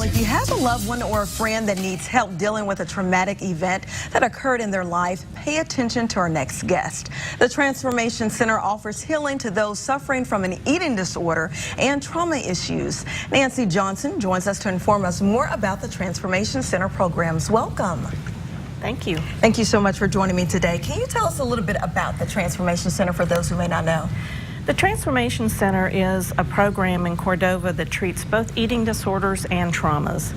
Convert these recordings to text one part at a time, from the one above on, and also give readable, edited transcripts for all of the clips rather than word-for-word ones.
Well, if you have a loved one or a friend that needs help dealing with a traumatic event that occurred in their life, pay attention to our next guest. The Transformation Center offers healing to those suffering from an eating disorder and trauma issues. Nancy Johnson joins us to inform us more about the Transformation Center programs. Welcome. Thank you. Thank you so much for joining me today. Can you tell us a little bit about the Transformation Center for those who may not know? The Transformation Center is a program in Cordova that treats both eating disorders and traumas.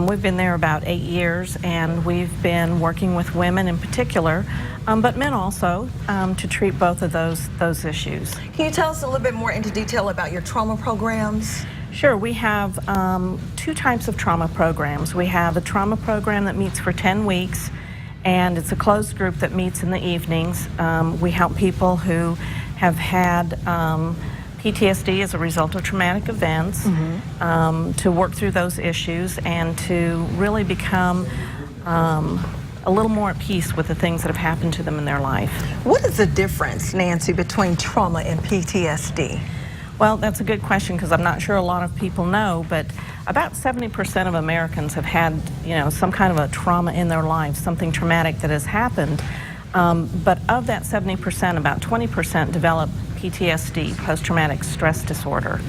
We've been there about 8 years, and we've been working with women in particular, but men also, to treat both of those issues. Can you tell us a little bit more into detail about your trauma programs? Sure. We have two types of trauma programs. We have a trauma program that meets for 10 weeks, and it's a closed group that meets in the evenings. We help people who have had PTSD as a result of traumatic events, to work through those issues and to really become a little more at peace with the things that have happened to them in their life. What is the difference, Nancy, between trauma and PTSD? Well, that's a good question, because I'm not sure a lot of people know, but about 70% of Americans have had, some kind of a trauma in their life, something traumatic that has happened. But of that 70%, about 20% develop PTSD, post-traumatic stress disorder.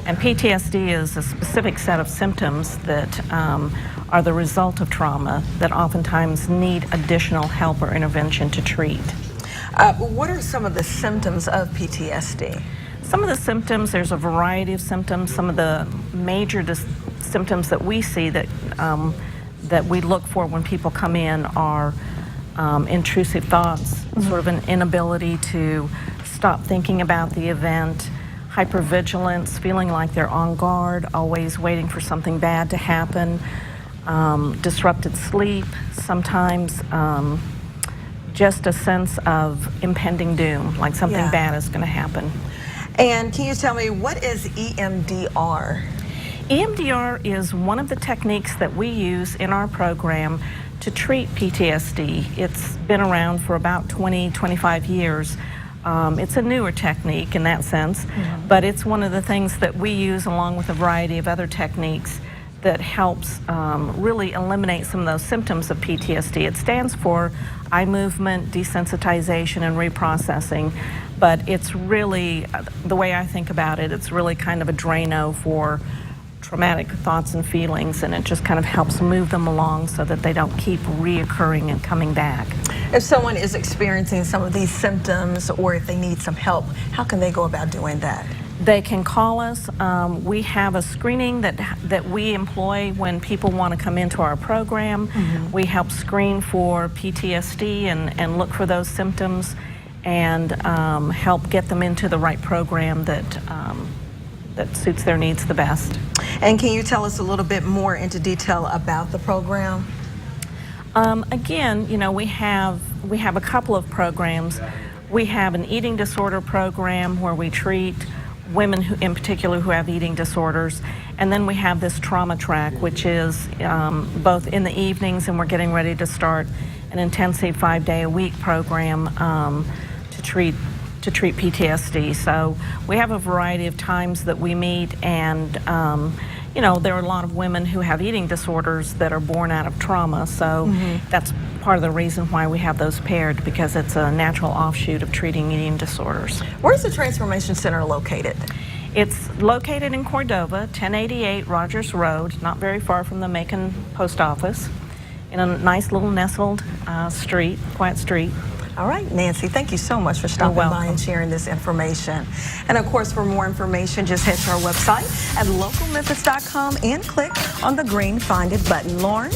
And PTSD is a specific set of symptoms that are the result of trauma that oftentimes need additional help or intervention to treat. What are some of the symptoms of PTSD? Some of the symptoms, there's a variety of symptoms. Some of the major symptoms that we see that we look for when people come in are intrusive thoughts, sort of an inability to stop thinking about the event, hypervigilance, feeling like they're on guard, always waiting for something bad to happen, disrupted sleep, sometimes just a sense of impending doom, like something bad is going to happen. And can you tell me, what is EMDR? EMDR is one of the techniques that we use in our program to treat PTSD. It's been around for about 25 years. It's a newer technique in that sense, but it's one of the things that we use along with a variety of other techniques that helps really eliminate some of those symptoms of PTSD. It stands for eye movement, desensitization, and reprocessing, but it's really, the way I think about it, it's really kind of a Drano for traumatic thoughts and feelings, and it just kind of helps move them along so that they don't keep reoccurring and coming back. If someone is experiencing some of these symptoms, or if they need some help, how can they go about doing that? They can call us. We have a screening that we employ when people want to come into our program. We help screen for PTSD and look for those symptoms, and help get them into the right program that suits their needs the best. And can you tell us a little bit more into detail about the program? Again, we have a couple of programs. We have an eating disorder program where we treat women in particular who have eating disorders, and then we have this trauma track, which is both in the evenings, and we're getting ready to start an intensive 5-day-a-week program to treat PTSD. So we have a variety of times that we meet, and there are a lot of women who have eating disorders that are born out of trauma, so that's part of the reason why we have those paired, because it's a natural offshoot of treating eating disorders. Where's the Transformation Center located? It's located in Cordova, 1088 Rogers Road, not very far from the Macon Post Office, in a nice little nestled street, quiet street. All right, Nancy, thank you so much for stopping by and sharing this information. And of course, for more information, just head to our website at localmemphis.com and click on the green Find It button. Lauren?